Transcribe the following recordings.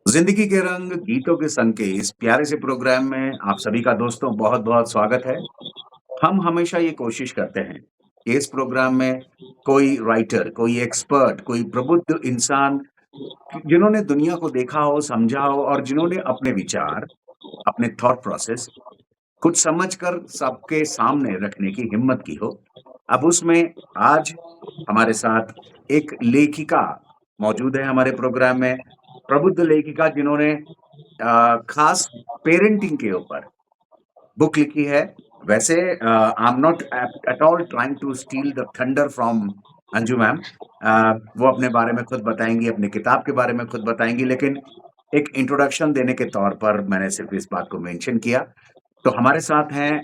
जिंदगी के रंग गीतों के संग के इस प्यारे से प्रोग्राम में आप सभी का दोस्तों बहुत बहुत स्वागत है। हम हमेशा ये कोशिश करते हैं कि इस प्रोग्राम में कोई राइटर, कोई एक्सपर्ट, कोई प्रबुद्ध इंसान जिन्होंने दुनिया को देखा हो, समझा हो और जिन्होंने अपने विचार, अपने थॉट प्रोसेस कुछ समझकर सबके सामने रखने की हिम्मत की हो। अब उसमें आज हमारे साथ एक लेखिका मौजूद है हमारे प्रोग्राम में, प्रबुद्ध लेखिका जिन्होंने खास पेरेंटिंग के ऊपर बुक लिखी है। वैसे I am not at all trying to steal the thunder from Anju ma'am. वो अपने बारे में खुद बताएंगी, अपनी किताब के बारे में खुद बताएंगी, लेकिन एक इंट्रोडक्शन देने के तौर पर मैंने सिर्फ इस बात को मेंशन किया। तो हमारे साथ हैं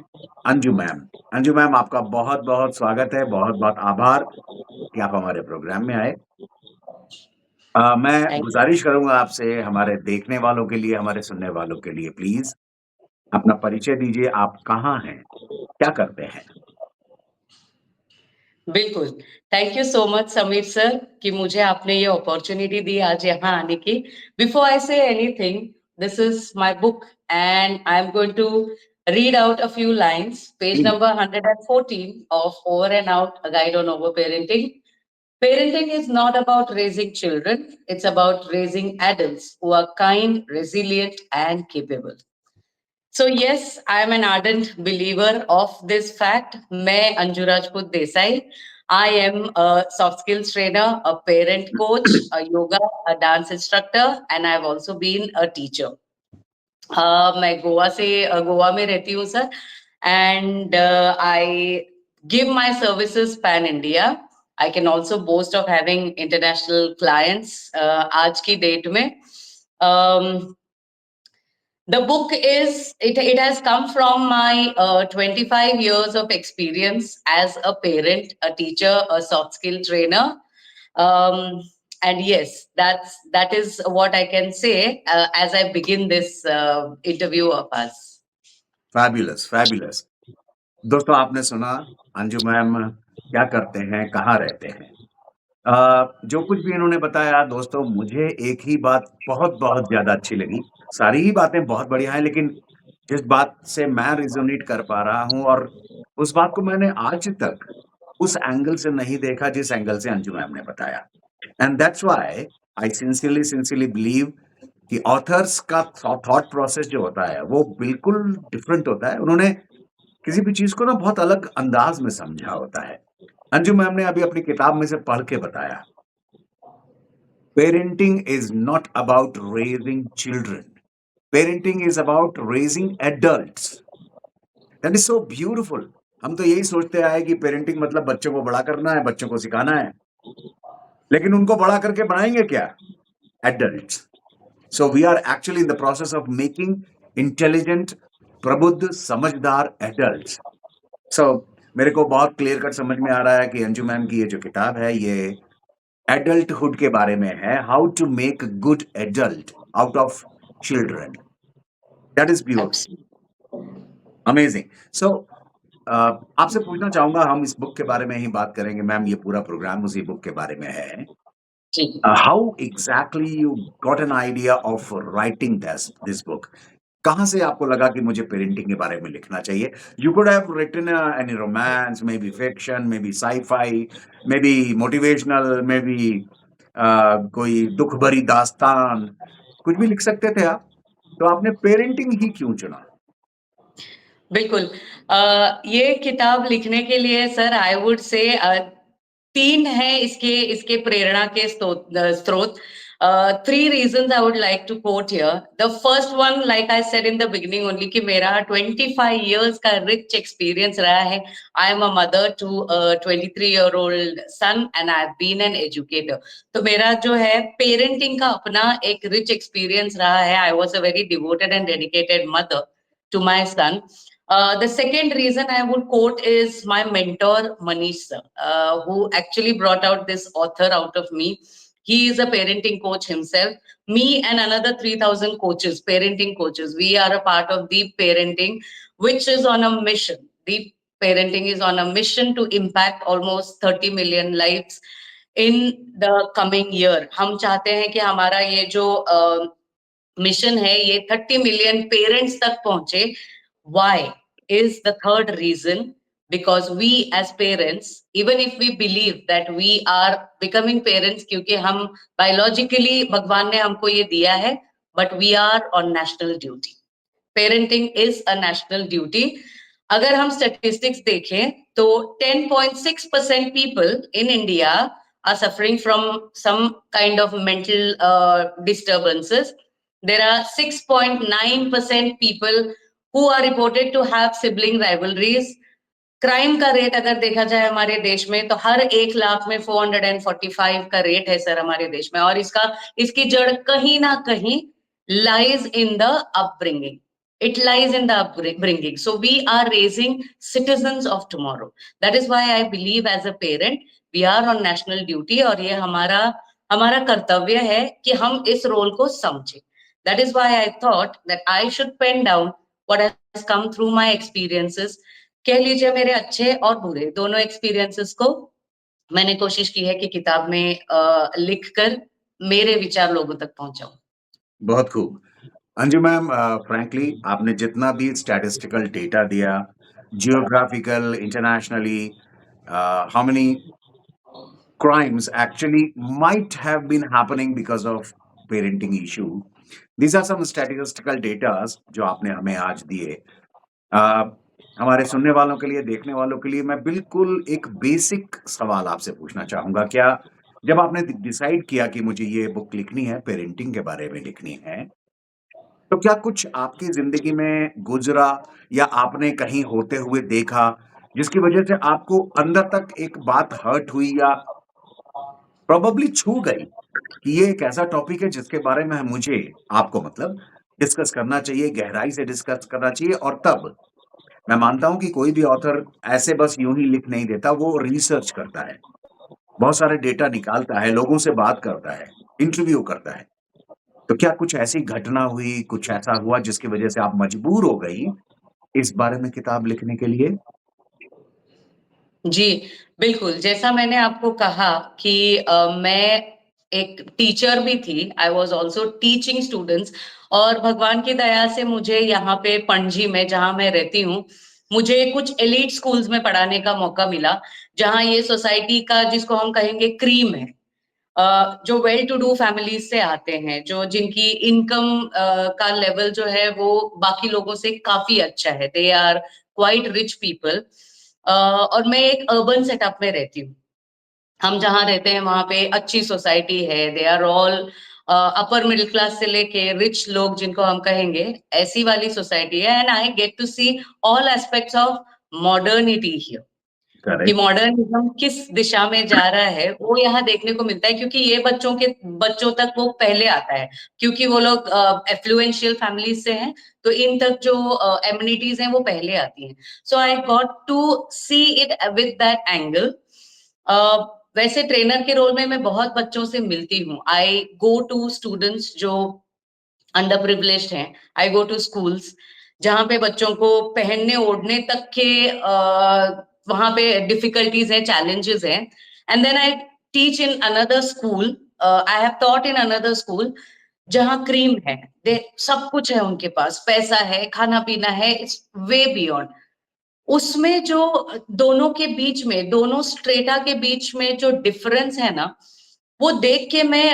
अंजू मैम। अंजू मैम, आपका बहुत बहुत स्वागत है, बहुत बहुत आभार कि आप हमारे प्रोग्राम में आए। मैं थैंक गुजारिश करूंगा आपसे, हमारे देखने वालों के लिए, हमारे सुनने वालों के लिए, प्लीज अपना परिचय दीजिए। आप कहाँ हैं, क्या करते हैं? बिल्कुल। Thank you so much Sameer sir कि मुझे आपने ये अपॉर्चुनिटी दी आज यहाँ आने की। Before I say anything, this is my book and I am going to read out a few lines. Page please. number 114 of Over and Out, a guide on over parenting. Parenting is not about raising children, it's about raising adults who are kind, resilient, and capable. So yes, I am an ardent believer of this fact. मैं Anju Rajput Desai. I am a soft skills trainer, a parent coach, a yoga, a dance instructor, and I've also been a teacher. मैं गोवा में रहती हूँ sir, and I give my services pan India. I can also boast of having international clients आज की date में. Um, the book it has come from my 25 years of experience as a parent, a teacher, a soft skill trainer. Um, and yes, that is what I can say as I begin this interview of us. Fabulous, fabulous. दोस्तों, आपने सुना Anju ma'am क्या करते हैं, कहाँ रहते हैं। जो कुछ भी इन्होंने बताया दोस्तों, मुझे एक ही बात बहुत बहुत ज्यादा अच्छी लगी। सारी ही बातें बहुत बढ़िया हैं, लेकिन जिस बात से मैं रिजोनेट कर पा रहा हूं, और उस बात को मैंने आज तक उस एंगल से नहीं देखा जिस एंगल से अंजू मैम ने बताया। And that's why I sincerely sincerely believe कि ऑथर्स का थॉट प्रोसेस जो होता है वो बिल्कुल डिफरेंट होता है। उन्होंने किसी भी चीज को ना बहुत अलग अंदाज में समझा होता है। अंजू मैम ने अभी अपनी किताब में से पढ़ के बताया, parenting is not about raising children, parenting is about raising adults. That is so beautiful. हम तो यही सोचते आए कि पेरेंटिंग मतलब बच्चों को बड़ा करना है, बच्चों को सिखाना है, लेकिन उनको बड़ा करके बनाएंगे क्या? Adults. So we are actually in the process of making intelligent, प्रबुद्ध, समझदार एडल्ट्स। सो मेरे को बहुत क्लियर कट समझ में आ रहा है कि अंजू मैम की ये जो किताब है ये एडल्टहुड के बारे में है, how to make good adult out of children. That is beautiful, Absolutely. Amazing. So आपसे पूछना चाहूंगा, हम इस बुक के बारे में ही बात करेंगे मैम, ये पूरा प्रोग्राम उसी बुक के बारे में है। How exactly you got an idea of writing this book? कहाँ से आपको लगा कि मुझे पेरेंटिंग के बारे में लिखना चाहिए? You could have written any romance, maybe fiction, maybe sci-fi, maybe motivational, maybe कोई दुख भरी दास्तान, कुछ भी लिख सकते थे आप। तो आपने पेरेंटिंग ही क्यों चुना? बिल्कुल। ये किताब लिखने के लिए सर आई वुड से 3 हैं इसके प्रेरणा के स्रोत। 3 reasons I would like to quote here. The first one, like I said in the beginning only, कि मेरा 25 इयर्स का रिच एक्सपीरियंस रहा है। I am a mother to a 23 year old son and I have been an educator. तो मेरा जो है parenting का अपना एक रिच एक्सपीरियंस रहा है। I was a very devoted and dedicated mother to my son. The second reason I would quote is my mentor Manish sir, who actually brought out this author out of me. He is a parenting coach himself. Me and another 3,000 coaches, parenting coaches, we are a part of Deep Parenting, which is on a mission. Deep Parenting is on a mission to impact almost 30 million lives in the coming year. हम चाहते हैं कि हमारा ये जो mission है ये 30 million parents तक पहुंचे. Why is the third reason, because we as parents, even if we believe that we are becoming parents क्योंकि हम biologically भगवान ने हमको ये दिया है, but we are on national duty. Parenting is a national duty. अगर हम statistics देखें तो 10.6% people in India are suffering from some kind of mental disturbances. There are 6.9% people who are reported to have sibling rivalries. Crime का rate अगर देखा जाए हमारे देश में तो हर 1 लाख में 445 का रेट है सर हमारे देश में. और इसकी जड़ कहीं ना कहीं lies in the upbringing. It lies in the upbringing. So we are raising citizens of tomorrow. That is why I believe as a parent we are on national duty और ये हमारा कर्तव्य है कि हम इस रोल को समझें. That is why I thought that I should pen down what has come through my experiences. कह लीजिए मेरे अच्छे और बुरे दोनों एक्सपीरियंसेस को मैंने कोशिश की है कि किताब में लिखकर मेरे विचार लोगों तक पहुंचाऊं. बहुत खूब। अंजू मैम, फ्रैंकली आपने जितना भी स्टैटिस्टिकल डेटा दिया, geographical, internationally, how many crimes actually might have been happening because of parenting issue. These are some statistical data जो आपने हमें आज दिए. हमारे सुनने वालों के लिए, देखने वालों के लिए मैं बिल्कुल एक बेसिक सवाल आपसे पूछना चाहूंगा. क्या जब आपने डिसाइड किया कि मुझे ये बुक लिखनी है, पेरेंटिंग के बारे में लिखनी है, तो क्या कुछ आपकी जिंदगी में गुजरा या आपने कहीं होते हुए देखा जिसकी वजह से आपको अंदर तक एक बात हर्ट हुई या प्रोबेबली छू गई कि ये एक ऐसा टॉपिक है जिसके बारे में मुझे आपको मतलब डिस्कस करना चाहिए, गहराई से डिस्कस करना चाहिए. और तब मैं मानता हूं कि कोई भी ऑथर ऐसे बस यूं ही लिख नहीं देता, वो रिसर्च करता है, बहुत सारे डेटा निकालता है, लोगों से बात करता है, इंटरव्यू करता है. तो क्या कुछ ऐसी घटना हुई, कुछ ऐसा हुआ जिसकी वजह से आप मजबूर हो गई इस बारे में किताब लिखने के लिए? जी, बिल्कुल। जैसा मैंने आपको कहा कि मैं एक टीचर भी थी, I was also teaching students और भगवान की दया से मुझे यहाँ पे पणजी में जहाँ मैं रहती हूँ, मुझे कुछ एलीट स्कूल्स में पढ़ाने का मौका मिला, जहाँ ये सोसाइटी का जिसको हम कहेंगे क्रीम है। जो वेल टू डू फैमिलीज़ से आते हैं, जो जिनकी इनकम का लेवल जो है वो बाकी लोगों से काफ़ी अच्छा है, they are quite rich people. और मैं एक अर्बन सेटअप में रहती हूँ. हम जहाँ रहते हैं वहाँ पे अच्छी सोसाइटी है, they are all upper middle class से लेके रिच लोग जिनको हम कहेंगे, ऐसी वाली सोसाइटी है. And I get to see all aspects of modernity here. कि करेक्ट. मॉडर्निज्म किस दिशा में जा रहा है वो यहाँ देखने को मिलता है, क्योंकि ये बच्चों तक वो पहले आता है, क्योंकि वो लोग एफ्लुएंशियल फैमिलीज से हैं, तो इन तक जो एमिनिटीज हैं वो पहले आती हैं. So I got to see it with that angle. वैसे ट्रेनर के रोल में मैं बहुत बच्चों से मिलती हूँ. आई गो टू स्टूडेंट्स जो अंडर प्रिविलेज्ड हैं. आई गो टू स्कूल्स जहाँ पे बच्चों को पहनने ओढ़ने तक के वहां पे डिफिकल्टीज है, चैलेंजेस हैं. And then I teach in another school. I have taught in another school जहाँ क्रीम है, दे सब कुछ है, उनके पास पैसा है, खाना पीना है, इट्स वे बियॉन्ड. उसमें जो दोनों के बीच में, दोनों स्ट्रेटा के बीच में जो डिफरेंस है ना, वो देख के मैं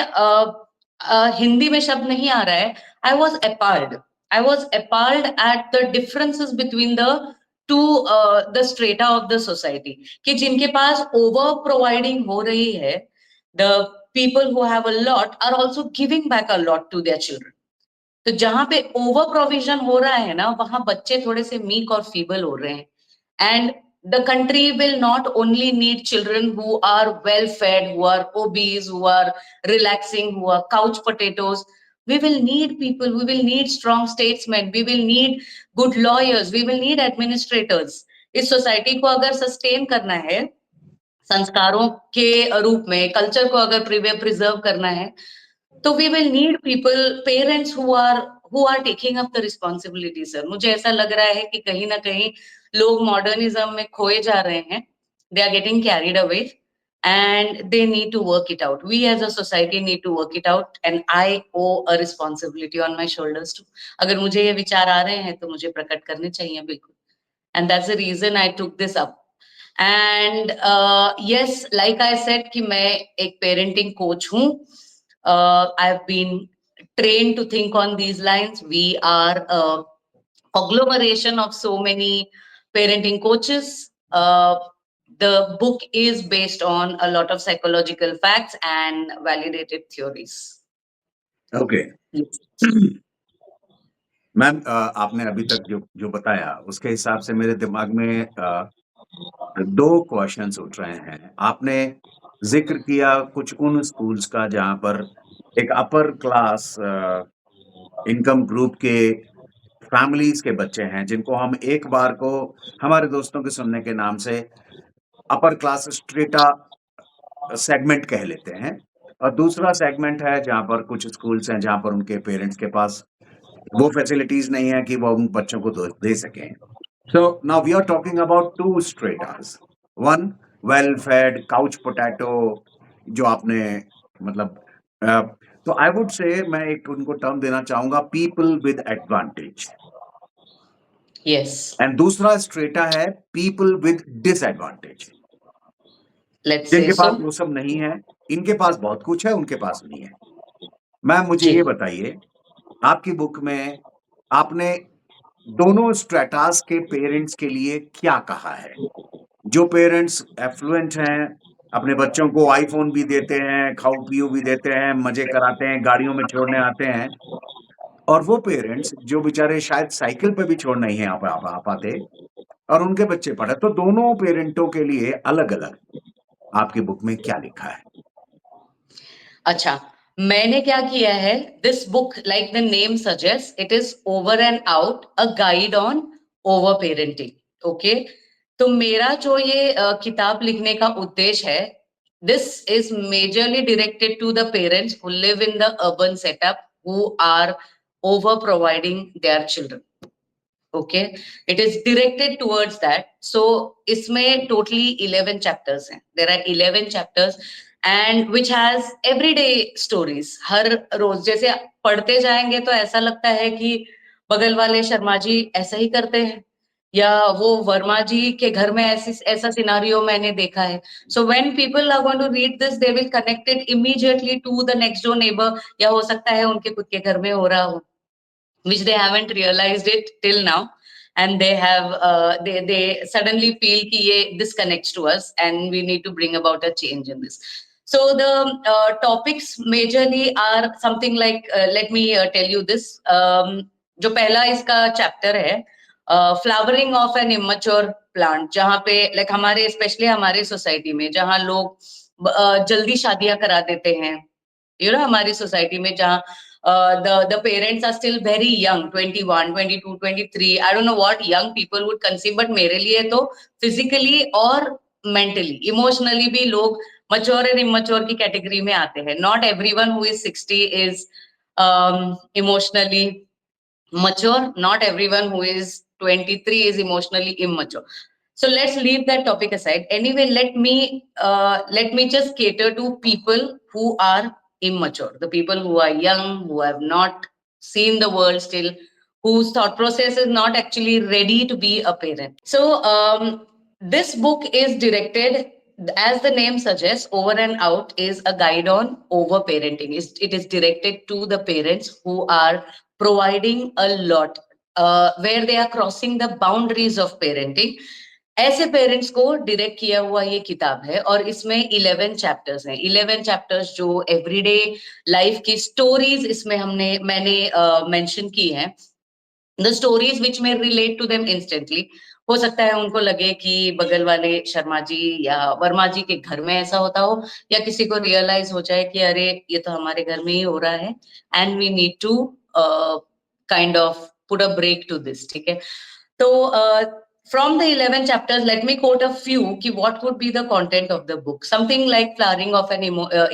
हिंदी में शब्द नहीं आ रहा है. I was appalled. I was appalled at the differences between the two the strata of the society, कि जिनके पास ओवर प्रोवाइडिंग हो रही है, the people who have a lot are also giving back a lot to their children. तो जहां पे over provision हो रहा है ना, वहां बच्चे थोड़े से मीक और फीबल हो रहे हैं. And the country will not only need children who are well fed, who are obese, who are relaxing, who are couch potatoes. We will need people, we will need strong statesmen, we will need good lawyers, we will need administrators. इस society को अगर sustain करना है, संस्कारों के रूप में culture को अगर प्रिजर्व करना है, तो we will need people, parents who are taking up the responsibility. Sir मुझे ऐसा लग रहा है कि कहीं ना कहीं लोग मॉडर्निज्म में खोए जा रहे हैं. They are getting carried away. and they need to work it out. We as a society need to work it out, and I owe a responsibility on my shoulders too. अगर मुझे ये विचार आ रहे हैं तो मुझे प्रकट करने चाहिए बिल्कुल. And that's the reason I took this up. And yes, like I said कि मैं एक parenting coach हूँ. I've been trained to think on these lines. We are a agglomeration of so many parenting coaches. The book is based on a lot of psychological facts and validated theories. Okay Yes. Ma'am, आपने अभी तक जो बताया उसके हिसाब से मेरे दिमाग में दो क्वेश्चंस उठ रहे हैं. आपने जिक्र किया कुछ उन स्कूल्स का जहां पर एक अपर क्लास इनकम ग्रुप के फैमिलीज के बच्चे हैं जिनको हम एक बार को हमारे दोस्तों के सुनने के नाम से अपर क्लास स्ट्रेटा सेगमेंट कह लेते हैं, और दूसरा सेगमेंट है जहां पर कुछ स्कूल्स हैं जहां पर उनके पेरेंट्स के पास वो फैसिलिटीज नहीं है कि वो उन बच्चों को दे सकें. So now we are talking about two stratas. One, well-fed couch potato, जो आपने मतलब तो आई वुड से मैं एक उनको टर्म देना चाहूंगा, people with advantage. Yes. And दूसरा स्ट्रेटा है people with disadvantage, Let's say जिनके पास so. वो सब नहीं है. इनके पास बहुत कुछ है, उनके पास नहीं है. मैम, मुझे जी. ये बताइए, आपकी बुक में आपने दोनों स्ट्रेटास के पेरेंट्स के लिए क्या कहा है? जो पेरेंट्स एफ्लुएंट हैं, अपने बच्चों को आईफोन भी देते हैं, खाऊ पीऊ भी देते हैं, मजे कराते हैं, गाड़ियों में छोड़ने आते हैं, और वो पेरेंट्स जो बेचारे शायद साइकिल पे भी छोड़ने ही आ पाते और उनके बच्चे पढ़े. तो दोनों पेरेंटों के लिए अलग अलग आपकी बुक में क्या लिखा है? अच्छा, मैंने क्या किया है, this book like the name suggest, it is over and out a guide on over parenting. Okay, तो मेरा जो ये किताब लिखने का उद्देश्य है, this is majorly directed to the parents who live in the urban setup, who are over providing their children. Okay, it is directed towards that. So इसमें टोटली 11 चैप्टर्स हैं. There are 11 chapters and which has everyday stories. हर रोज जैसे पढ़ते जाएंगे तो ऐसा लगता है कि बगल वाले शर्मा जी ऐसा ही करते हैं, या वो वर्मा जी के घर में ऐसा सिनारियो मैंने देखा है. So when people are going to read this, they will connect it immediately to the next door neighbour, या हो सकता है उनके खुद के घर में हो रहा हो, which they haven't realized it till now, and they have they suddenly feel ki ye this connects to us and we need to bring about a change in this. So the topics majorly are something like let me tell you this. जो पहला इसका chapter है, flowering of an immature plant, जहाँ पे like हमारे specially हमारे society में जहाँ लोग जल्दी शादियां करा देते हैं, यू नो, हमारी सोसाइटी में जहाँ the parents are still very young, 21, 22, 23. I don't know what young people would conceive, but मेरे लिए तो physically और mentally, emotionally भी लोग mature and immature की category में आते हैं. Not everyone who is 60 is emotionally mature. Not everyone who is 23 is emotionally immature. So let's leave that topic aside. Anyway, let me just cater to people who are immature, the people who are young, who have not seen the world still, whose thought process is not actually ready to be a parent. So this book is directed, as the name suggests, over and out is a guide on over parenting. It is directed to the parents who are providing a lot, where they are crossing the boundaries of parenting. ऐसे parents को direct किया हुआ ये किताब है, और इसमें 11 chapters हैं. 11 चैप्टर्स जो एवरीडे लाइफ की स्टोरीज इसमें मैंने मेंशन की हैं. द स्टोरीज विच में रिलेट टू देम इंस्टेंटली. हो सकता है उनको लगे कि बगल वाले शर्मा जी या वर्मा जी के घर में ऐसा होता हो, या किसी को रियलाइज हो जाए कि अरे ये तो हमारे घर में ही हो रहा है, and we need to kind of put a break to this. ठीक है, तो from the 11 chapters, let me quote a few ki what would be the content of the book. Something like flowering of an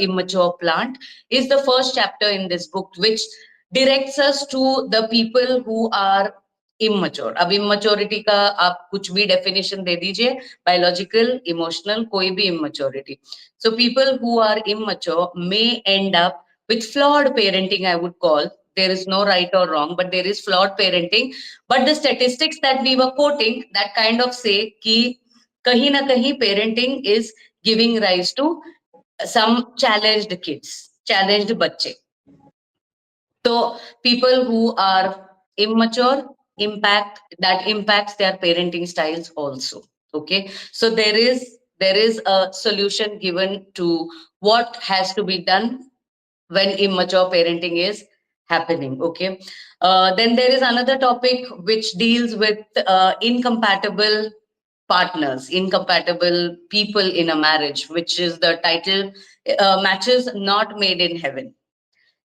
immature plant is the first chapter in this book, which directs us to the people who are immature. अब immaturity का आप कुछ भी definition दे दीजिए, biological, emotional, कोई भी immaturity. So people who are immature may end up with flawed parenting, I would call. There is no right or wrong, but there is flawed parenting. But the statistics that we were quoting, that kind of say कि कहीं ना कहीं parenting is giving rise to some challenged kids, challenged बच्चे. So people who are immature impacts their parenting styles also. Okay, so there is a solution given to what has to be done when immature parenting is happening. Okay, then there is another topic which deals with incompatible partners, incompatible people in a marriage, which is the title, matches not made in heaven.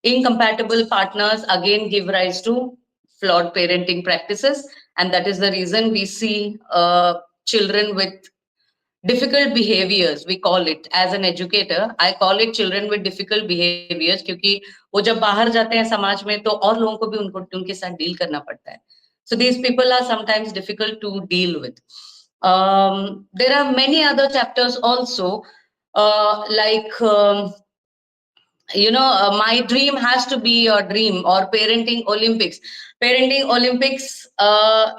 Incompatible partners again give rise to flawed parenting practices, and that is the reason we see children with difficult behaviors. We call it, as an educator, I call it children with difficult behaviors, क्योंकि वो जब बाहर जाते हैं समाज में तो और लोगों को भी उनके साथ डील करना पड़ता है. So these people are sometimes difficult to deal with. There are many other chapters also, like my dream has to be your dream, or parenting Olympics.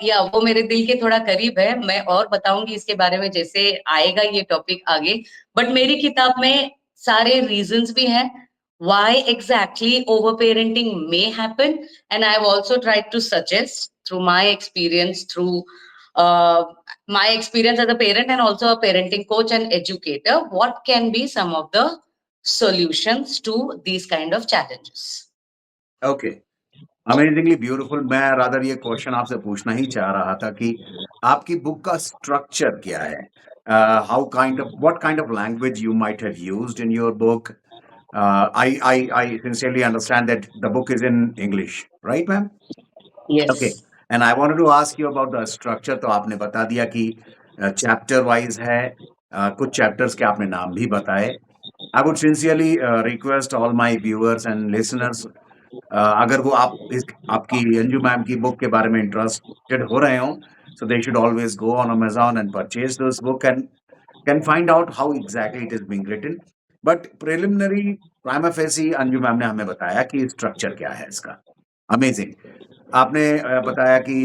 या वो मेरे दिल के थोड़ा करीब है. मैं और बताऊंगी इसके बारे में जैसे आएगा ये टॉपिक आगे. बट मेरी किताब में सारे रीजंस भी हैं why exactly over parenting may happen, and I have also tried to suggest through my experience, my experience as a parent and also a parenting coach and educator, what can be some of the solutions to these kind of challenges. Okay, amazingly beautiful. मैं rather ये question आपसे पूछना ही चाह रहा था कि आपकी book का स्ट्रक्चर क्या है? How kind of what kind of language you might have used in your book? I sincerely understand that the book is in English, right, ma'am? Yes. Okay. And I wanted to ask you about the structure. तो आपने बता दिया कि chapter wise है, कुछ chapters के आपने नाम भी बताए. I would sincerely request all my viewers and listeners, अगर वो आपकी अंजू मैम की बुक के बारे में इंटरेस्टेड हो रहे हो, so they should always go on Amazon and purchase this book and can find out how exactly it is being written. But preliminary prima facie Anju ma'am ने हमें बताया कि स्ट्रक्चर क्या है इसका. अमेजिंग. आपने बताया कि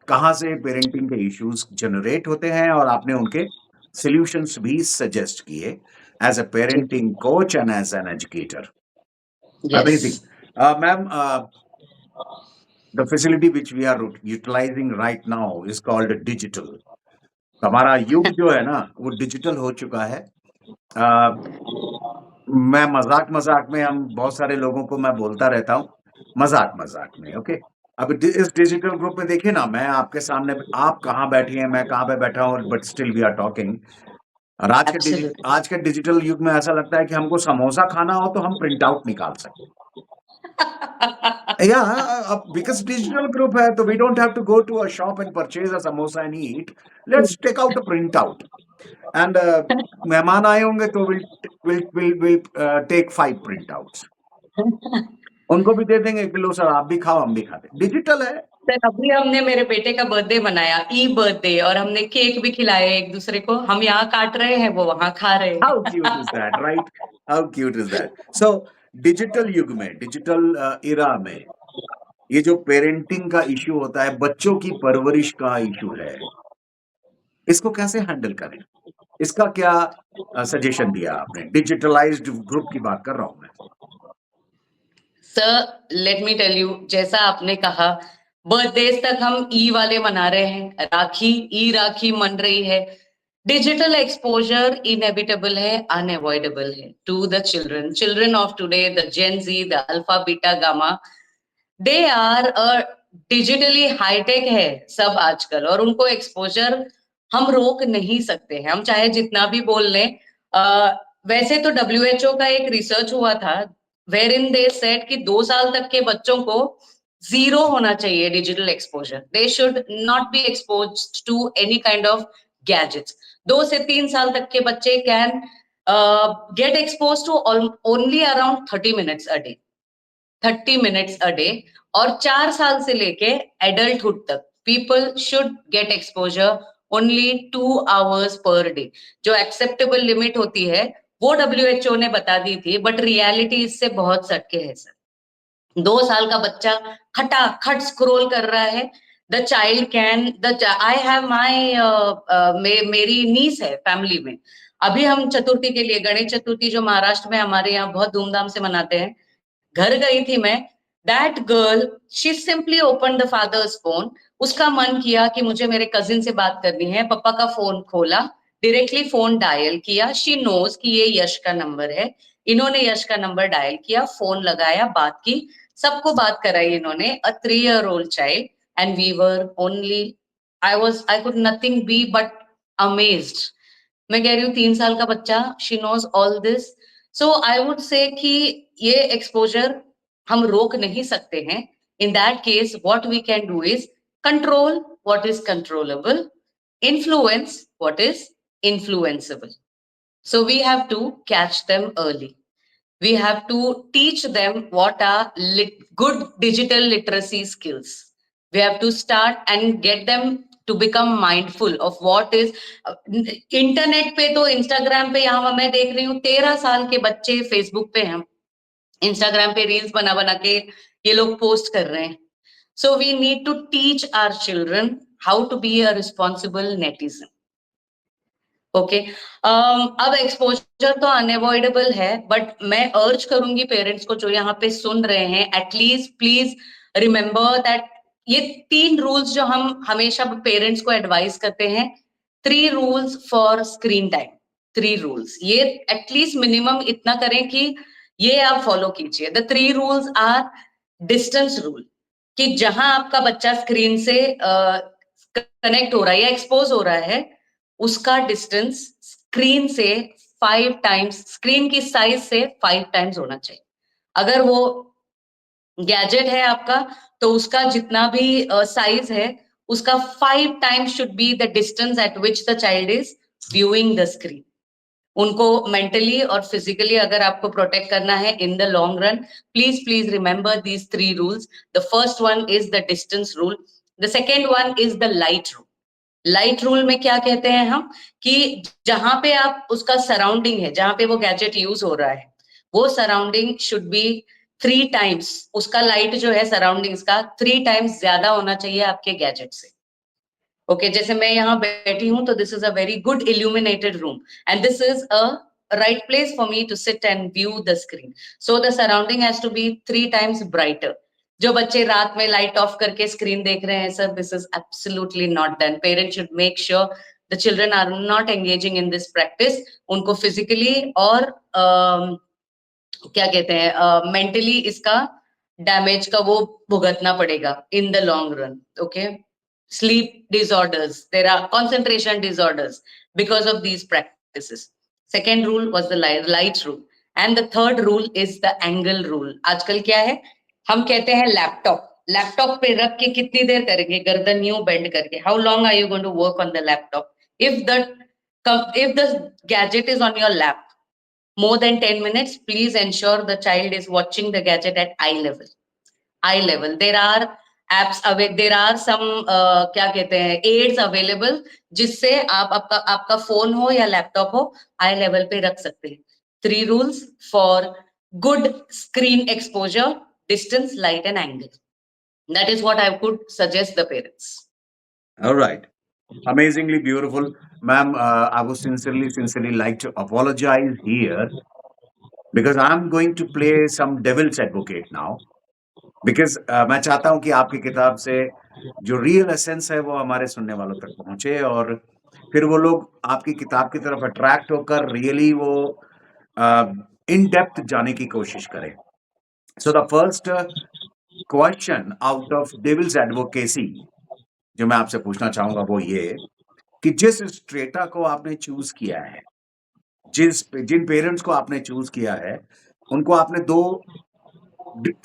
कहाँ से पेरेंटिंग के इश्यूज जनरेट होते हैं और आपने उनके सॉल्यूशंस भी सजेस्ट किए as a parenting coach and as an educator. Yes. Amazing. Ma'am, the facility which we are utilizing right now is called digital. हमारा युग जो है ना वो डिजिटल हो चुका है. मैं मजाक में हम बहुत सारे लोगों को मैं बोलता रहता हूँ मजाक में. ओके, अब इस डिजिटल ग्रुप में देखिए ना, मैं आपके सामने, आप कहाँ बैठी हैं, मैं कहाँ पे बैठा हूँ, but still we are talking. और आज के डिजिटल युग में ऐसा लगता है कि हमको समोसा खाना हो तो हम प्रिंट आउट निकाल सकते. Yeah, because digital group hai, so we don't have to go to a shop and purchase a samosa and eat. Let's take out a printout. And मेहमान आए होंगे तो we'll take 5 printouts. उनको भी दे देंगे कि लो सर आप भी खाओ हम भी खाते. डिजिटल है. सर अभी हमने मेरे बेटे का बर्थडे मनाया, ई बर्थडे, और हमने केक भी खिलाए एक दूसरे को. हम यहाँ काट रहे हैं, वो वहाँ खा रहे हैं. How cute is that, right? How cute is that? So digital युग में, डिजिटल इरा में ये जो पेरेंटिंग का इश्यू होता है, बच्चों की परवरिश का इश्यू है, इसको कैसे हैंडल करें? इसका क्या सजेशन दिया आपने? डिजिटलाइज्ड ग्रुप की बात कर रहा हूं मैं. Sir let me tell you, जैसा आपने कहा बर्थडेज तक हम ई वाले मना रहे हैं, राखी मन रही है. डिजिटल एक्सपोजर इनएविटेबल है, अनअवॉइडेबल है to the children of today, the gen Z, the alpha beta gamma. They are digitally hi-tech है सब आजकल, और उनको एक्सपोजर हम रोक नहीं सकते हैं, हम चाहे जितना भी बोल लें. वैसे तो WHO का एक रिसर्च हुआ था wherein they said कि 2 साल तक के बच्चों को 0 होना चाहिए digital exposure. They should not be exposed to any kind of gadgets. 2 से 3 साल तक के बच्चे can get exposed to only around 30 minutes a day. 30 minutes a day. और 4 साल से लेके एडल्टहुड तक People should get exposure only 2 hours per day. जो acceptable limit होती है वो WHO ने बता दी थी, बट रियलिटी इससे बहुत सटके है सर। 2 साल का बच्चा खटाखट स्क्रॉल कर रहा है। The child can I have my मेरी नीस है फैमिली में। अभी हम चतुर्थी के लिए, गणेश चतुर्थी जो महाराष्ट्र में हमारे यहाँ बहुत धूमधाम से मनाते हैं, घर गई थी मैं। That girl, she simply open the father's phone. उसका मन किया कि मुझे मेरे कजिन से बात करनी है, पापा का फोन खोला, डायरेक्टली फोन डायल किया। शी नोज कि ये यश का नंबर है। इन्होंने यश का नंबर डायल किया, फोन लगाया, बात की, सबको बात कराई इन्होंने। A 3-year-old child, and we were only, I could nothing be but amazed. मैं कह रही हूँ 3 साल का बच्चा, she knows all this. So I would say कि ये एक्सपोजर हम रोक नहीं सकते हैं। In that case what we can do is control what is controllable, influence what is influenceable. So we have to catch them early. We have to teach them what are good digital literacy skills. We have to start and get them to become mindful of what is internet पे। तो Instagram पे यहाँ मैं देख रही हूँ 13 साल के बच्चे फेसबुक पे हैं, इंस्टाग्राम पे रील्स बना बना के ये लोग पोस्ट कर रहे हैं। So we need to teach our children how to be a responsible netizen. Okay, अब एक्सपोजर तो अनअवॉइडेबल है, बट मैं अर्ज करूंगी पेरेंट्स को जो यहाँ पे सुन रहे हैं, एटलीस्ट प्लीज रिमेंबर दैट ये 3 रूल्स जो हम हमेशा पेरेंट्स को एडवाइस करते हैं, 3 rules for screen time, 3 rules, ये एटलीस्ट मिनिमम इतना करें कि ये आप फॉलो कीजिए। The 3 rules are distance rule, कि जहां आपका बच्चा स्क्रीन से कनेक्ट हो रहा है या एक्सपोज हो रहा है, उसका डिस्टेंस स्क्रीन से 5 टाइम्स, स्क्रीन की साइज से 5 टाइम्स होना चाहिए। अगर वो गैजेट है आपका, तो उसका जितना भी साइज है, उसका 5 times should be the distance eight which the child is viewing the screen. उनको मेंटली और फिजिकली अगर आपको प्रोटेक्ट करना है in the long run, please please remember these 3 rules. The first one is the distance rule, the second one is the light rule. Light rule में क्या कहते हैं हम, कि जहां पे आप उसका सराउंडिंग है, जहां पे वो गैजेट यूज हो रहा है, वो सराउंडिंग शुड बी 3 टाइम्स, उसका लाइट जो है सराउंडिंग्स का 3 टाइम्स ज्यादा होना चाहिए आपके गैजेट से। ओके, जैसे मैं यहाँ बैठी हूँ, तो this is a very good illuminated room, and this is a right place for me to sit and view the screen. So the surrounding has to be 3 times brighter. जो बच्चे रात में लाइट ऑफ करके screen देख रहे हैं sir, this is absolutely not done. Parents should make sure the children are not engaging in this practice. उनको physically और क्या कहते हैं मेंटली इसका डैमेज का वो भुगतना पड़ेगा in the long run. Okay, sleep disorders, there are concentration disorders because of these practices. Second rule was the light rule, and the third rule is the angle rule. आजकल क्या है, हम कहते हैं लैपटॉप पे रख के कितनी देर करेंगे, गर्दन यूं बेंड करके। How long are you going to work on the laptop? if the gadget is on your lap more than 10 minutes, please ensure the child is watching the gadget at eye level. There are apps available, there are some क्या कहते हैं aids available, जिससे आप आपका phone हो या laptop हो, आई level पे रख सकते हैं। 3 rules for good screen exposure: distance, light and angle. That is what I could suggest the parents. All right. Amazingly beautiful. Ma'am, I would sincerely like to apologize here because I'm going to play some devil's advocate now. Because मैं चाहता हूं कि आपकी किताब से जो real essence है वो हमारे सुनने वालों तक पहुंचे, और फिर वो लोग आपकी किताब की तरफ अट्रैक्ट होकर रियली वो इन डेप्थ जाने की कोशिश करें। So the first question out of devil's advocacy जो मैं आपसे पूछना चाहूंगा वो ये कि जिस स्ट्रेटा को आपने चूज किया है, जिन पेरेंट्स को आपने चूज किया है, उनको आपने 2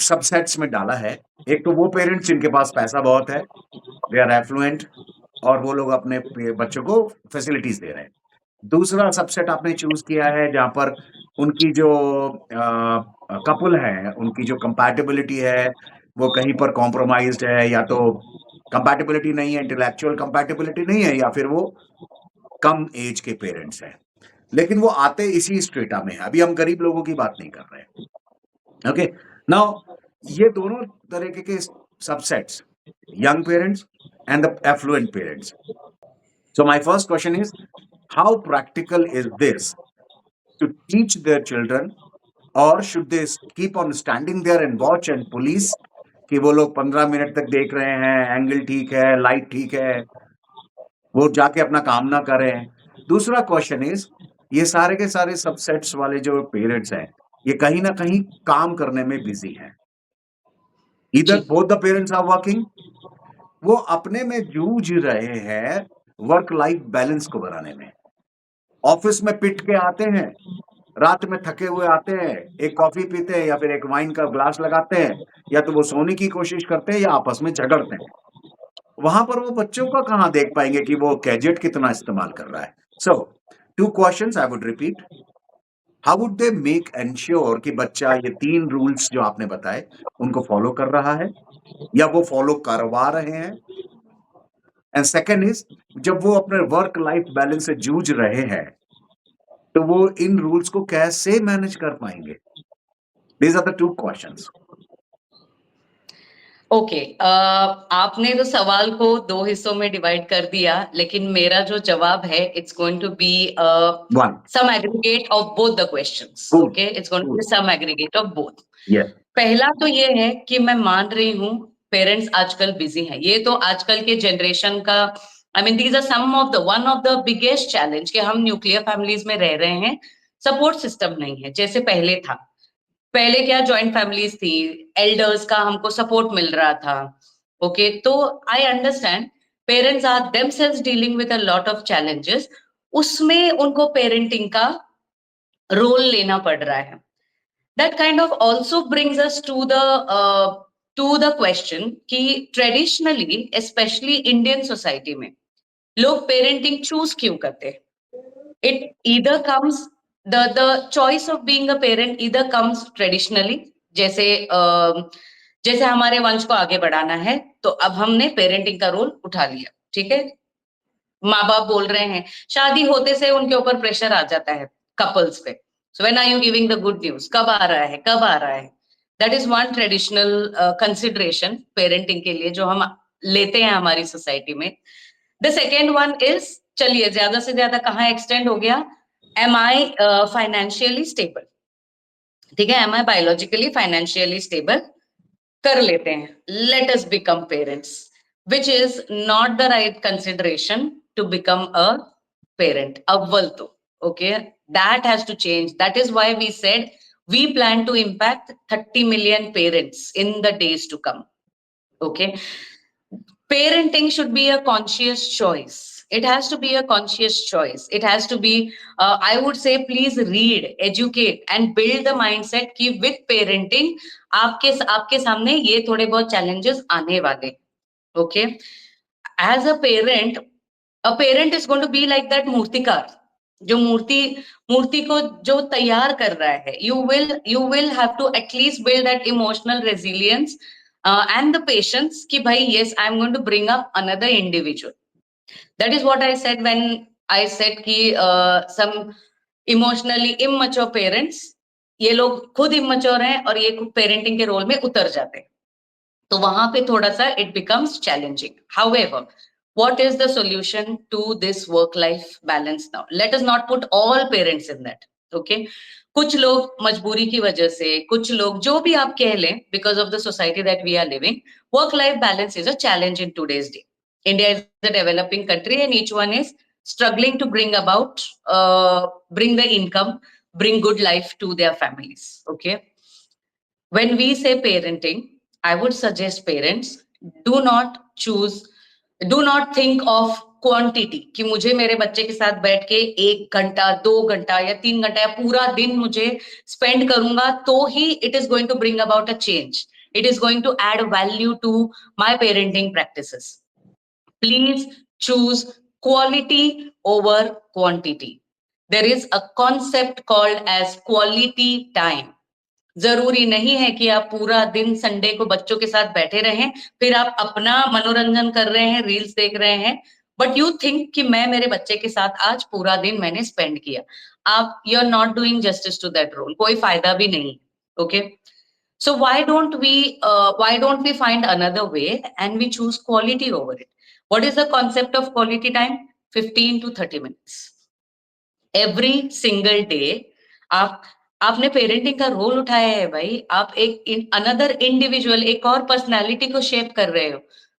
सबसेट्स में डाला है। एक तो वो पेरेंट्स जिनके पास पैसा बहुत है, दे आर एफ्लुएंट, और वो लोग अपने बच्चों को फैसिलिटीज दे रहे हैं। दूसरा सबसेट आपने चूज किया है जहां पर उनकी जो कपल है, उनकी जो कंपैटिबिलिटी है वो कहीं पर कॉम्प्रोमाइज्ड है, या तो कंपैटिबिलिटी नहीं है, इंटेलेक्चुअल कंपैटिबिलिटी नहीं है, या फिर वो कम एज के पेरेंट्स हैं, लेकिन वो आते इसी स्ट्रेटा में है। अभी हम गरीब लोगों की बात नहीं कर रहे हैं। ओके, नाउ ये दोनों तरीके के subsets, young parents and the affluent parents. So my first question is, how practical is this to teach their children, or should they keep on standing there and watch and police कि वो लोग 15 minute तक देख रहे हैं, angle ठीक है, light ठीक है, वो जाके अपना काम ना करें? दूसरा क्वेश्चन इज, ये सारे के सारे सबसेट्स वाले जो पेरेंट्स हैं, ये कहीं ना कहीं काम करने में बिजी हैं। इधर both the parents are working, वो अपने में जूझ रहे हैं वर्क लाइफ बैलेंस को बनाने में। ऑफिस में पिट के आते हैं, रात में थके हुए आते हैं, एक कॉफी पीते हैं या फिर एक वाइन का ग्लास लगाते हैं, या तो वो सोने की कोशिश करते हैं या आपस में झगड़ते हैं। वहां पर वो बच्चों का कहां देख पाएंगे कि वो गैजेट कितना इस्तेमाल कर रहा है? सो 2 questions I would repeat. How would they make ensure कि बच्चा ये 3 रूल्स जो आपने बताए उनको फॉलो कर रहा है या वो फॉलो करवा रहे हैं? एंड सेकंड इज, जब वो अपने वर्क लाइफ बैलेंस से जूझ रहे हैं, तो वो इन रूल्स को कैसे मैनेज कर पाएंगे? These are the 2 questions. Okay, आपने तो सवाल को 2 हिस्सों में डिवाइड कर दिया, लेकिन मेरा जो जवाब है, it's going to be one, some aggregate of both the questions. Good, okay, it's going to be good, some aggregate of both. Yes, पहला तो ये है कि मैं मान रही हूँ पेरेंट्स आजकल बिजी हैं। ये तो आजकल के जनरेशन का, I mean these are some of the one of the biggest challenge कि हम न्यूक्लियर फैमिलीज में रह रहे हैं, सपोर्ट सिस्टम नहीं है जैसे पहले था। पहले क्या जॉइंट फैमिलीज थी, एल्डर्स का हमको सपोर्ट मिल रहा था। ओके, तो I understand parents are themselves dealing with a lot of challenges, उसमें उनको पेरेंटिंग का रोल लेना पड़ रहा है। That kind of also brings us to the question कि traditionally, especially Indian society में, लोग parenting choose क्यों करते हैं? It either comes, the choice of being a parent either comes traditionally, जैसे जैसे हमारे वंश को आगे बढ़ाना है, तो अब हमने पेरेंटिंग का रोल उठा लिया, ठीक है। माँ बाप बोल रहे हैं, शादी होते से उनके ऊपर प्रेशर आ जाता है कपल्स पे। So when are you giving the good news, कब आ रहा है, कब आ रहा है? That is one traditional consideration parenting के लिए जो हम लेते हैं हमारी सोसाइटी में। द सेकेंड वन इज, चलिए ज्यादा से ज्यादा कहाँ एक्सटेंड हो गया, एम आई फाइनेंशियली स्टेबल? ठीक है, एम आई बायोलॉजिकली फाइनेंशियली स्टेबल? कर लेते हैं, let us become parents, which is not the right consideration to become a parent. Avval to, okay, that has to change. That is why we said we plan to impact 30 million parents in the days to come. Okay, parenting should be a conscious choice. It has to be a conscious choice. It has to be, I would say, please read, educate and build the mindset कि with parenting आपके सामने ये थोड़े बहुत challenges आने वाले। Okay, as a parent is going to be like that मूर्तिकार, जो मूर्ति को जो तैयार कर रहा है। You will have to at least build that emotional resilience and the patience कि भाई yes, I am going to bring up another individual. That is what I said when I said कि some emotionally immature parents, ये लोग खुद immature हैं और ये parenting के रोल में उतर जाते हैं, तो वहां पे थोड़ा सा it becomes challenging. However, what is the solution to this work life balance now? Let us not put all parents in that. Okay, कुछ लोग मजबूरी की वजह से, कुछ लोग जो भी आप कह लें, because of the society that we are living, work life balance is a challenge in today's day. India is a developing country and each one is struggling to bring about bring the income, bring good life to their families. Okay, when we say parenting, I would suggest parents do not choose, do not think of quantity कि मुझे मेरे बच्चे के साथ बैठ के 1 घंटा 2 घंटा या 3 घंटा या पूरा दिन मुझे स्पेंड करूंगा तो ही it is going to bring about a change, it is going to add value to my parenting practices. Please choose quality over quantity. There is a concept called as quality time. जरूरी नहीं है कि आप पूरा दिन Sunday को बच्चों के साथ बैठे रहें, फिर आप अपना मनोरंजन कर रहे हैं, रील्स देख रहे हैं, बट यू थिंक कि मैं मेरे बच्चे के साथ आज पूरा दिन मैंने स्पेंड किया। आप you are not doing justice to that role, कोई फायदा भी नहीं। Okay, so why don't we find another way and we choose quality over it? What is the concept of quality time? 15 to 30 minutes every single day. आप आपने parenting का role उठाया है भाई, आप एक अनदर इंडिविजुअल, एक और पर्सनालिटी को शेप कर रहे हो,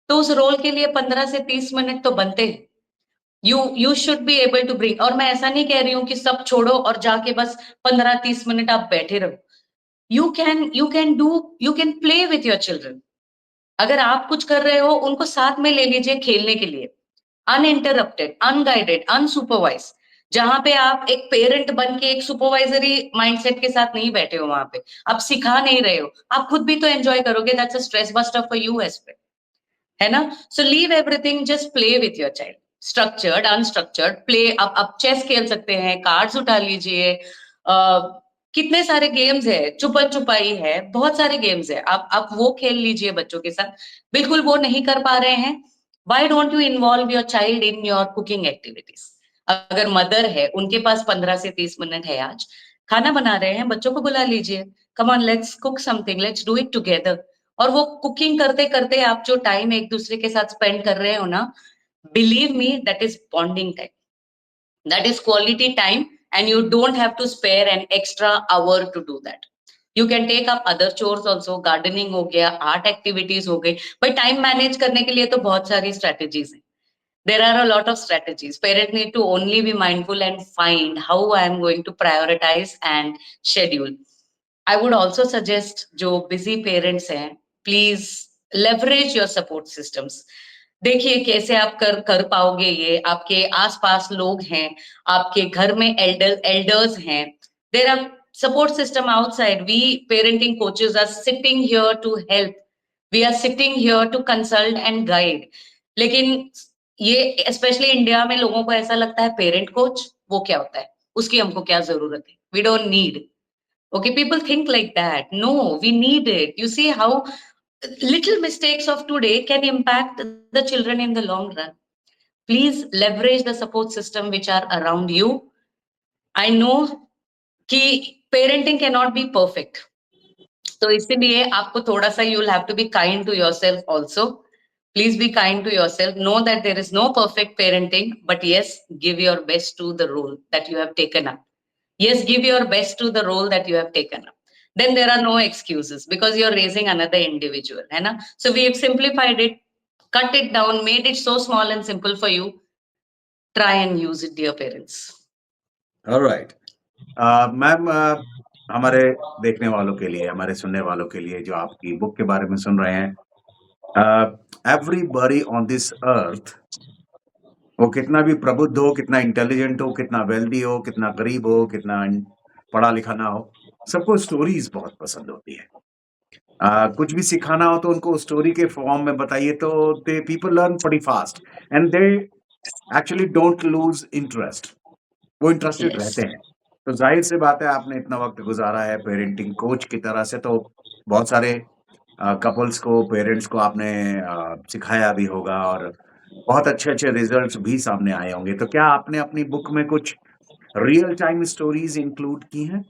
तो उस रोल के लिए 15 से 30 मिनट तो बनते हैं। You should be able to bring, और मैं ऐसा नहीं कह रही हूँ कि सब छोड़ो और जाके बस 15-30 मिनट आप बैठे रहो। You can play with your children. अगर आप कुछ कर रहे हो, उनको साथ में ले लीजिए खेलने के लिए, अनइंटरप्टेड, अनगाइडेड, अनसुपरवाइज, जहां पे आप एक पेरेंट बन के एक सुपरवाइजरी माइंडसेट के साथ नहीं बैठे हो, वहां पे आप सिखा नहीं रहे हो, आप खुद भी तो एंजॉय करोगे। That's a stress buster for you as well, है ना? So leave everything, just play with your child, structured unstructured play. आप चेस खेल सकते हैं, कार्ड्स उठा लीजिए, कितने सारे गेम्स है, छुपन छुपाई है, बहुत सारे गेम्स है, आप वो खेल लीजिए बच्चों के साथ। बिल्कुल वो नहीं कर पा रहे हैं, why don't you involve your child in your cooking activities? अगर मदर है, उनके पास 15 से 30 मिनट है, आज खाना बना रहे हैं, बच्चों को बुला लीजिए, come on let's cook something, let's do it together. और वो कुकिंग करते करते आप जो टाइम एक दूसरे के साथ स्पेंड कर रहे हो ना, believe me, that is bonding time, that is quality time, and you don't have to spare an extra hour to do that. You can take up other chores also, gardening हो गया, art activities हो गई, भाई time manage करने के लिए तो बहुत सारी strategies हैं। There are a lot of strategies. Parents need to only be mindful and find how I am going to prioritize and schedule. I would also suggest जो busy parents हैं, please leverage your support systems. देखिए कैसे आप कर पाओगे ये, आपके आसपास लोग हैं, आपके घर में एल्डर्स हैं, there are support system outside. We parenting coaches are sitting here to help. We are sitting here to consult and guide. लेकिन ये स्पेशली इंडिया में लोगों को ऐसा लगता है पेरेंट कोच वो क्या होता है, उसकी हमको क्या जरूरत है, we don't need. Okay, people think like that. No, we need it. You see how little mistakes of today can impact the children in the long run. Please leverage the support system which are around you. I know कि parenting cannot be perfect. तो इसीलिए आपको थोड़ा सा you will have to be kind to yourself also. Please be kind to yourself. Know that there is no perfect parenting, but yes, give your best to the role that you have taken up. Yes, give your best to the role that you have taken up. Then there are no excuses because you're raising another individual, है ना? So we have simplified it, cut it down, made it so small and simple for you. Try and use it, dear parents. Alright. Ma'am, हमारे देखने वालों के लिए, हमारे सुनने वालों के लिए जो आपकी बुक के बारे में सुन रहे हैं, एवरीबॉडी ऑन दिस अर्थ, वो कितना भी प्रबुद्ध हो, कितना इंटेलिजेंट हो, कितना वेल्दी हो, कितना गरीब हो, कितना पढ़ा लिखा ना हो, सबको स्टोरीज बहुत पसंद होती है। कुछ भी सिखाना हो तो उनको स्टोरी के फॉर्म में बताइए, तो they people learn pretty fast and they actually don't lose interest, वो इंटरेस्टेड Yes. रहते हैं। तो जाहिर सी बात है, आपने इतना वक्त गुजारा है पेरेंटिंग कोच की तरह से, तो बहुत सारे कपल्स को, पेरेंट्स को आपने सिखाया भी होगा और बहुत अच्छे-अच्छे रिजल्ट्स भी सामने आए होंगे। तो क्या आपने अपनी बुक में कुछ रियल टाइम स्टोरीज इंक्लूड की हैं?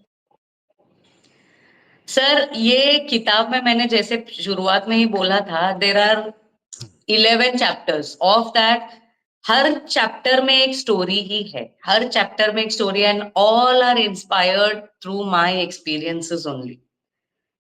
सर, ये किताब में मैंने जैसे शुरुआत में ही बोला था, there are 11 chapters of that. हर चैप्टर में एक स्टोरी ही है, हर चैप्टर में एक story, and all are inspired through my experiences only.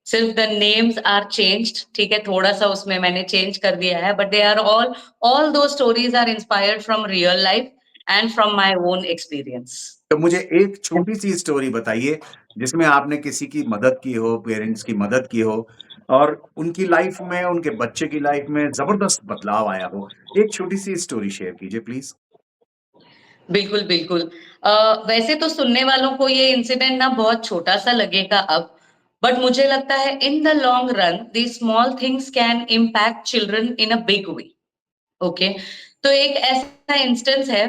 सिर्फ द नेम्स आर चेंज्ड, ठीक है, थोड़ा सा उसमें मैंने चेंज कर दिया है, but they are all those stories are inspired from real life and from my own experience. तो मुझे एक छोटी-सी स्टोरी बताइए, जिसमें आपने किसी की मदद की हो, पेरेंट्स की मदद की हो और उनकी लाइफ में, उनके बच्चे की लाइफ में ज़बरदस्त बदलाव आया हो। एक छोटी-सी स्टोरी शेयर कीजिए प्लीज़। बिल्कुल, बिल्कुल। वैसे तो सुनने वालों को ये इंसिडेंट ना बहुत छोटा-सा लगेगा अब, बट मुझे लगता है in the long run these small things can impact children in a big way. Okay, तो एक ऐसा इंस्टेंस है,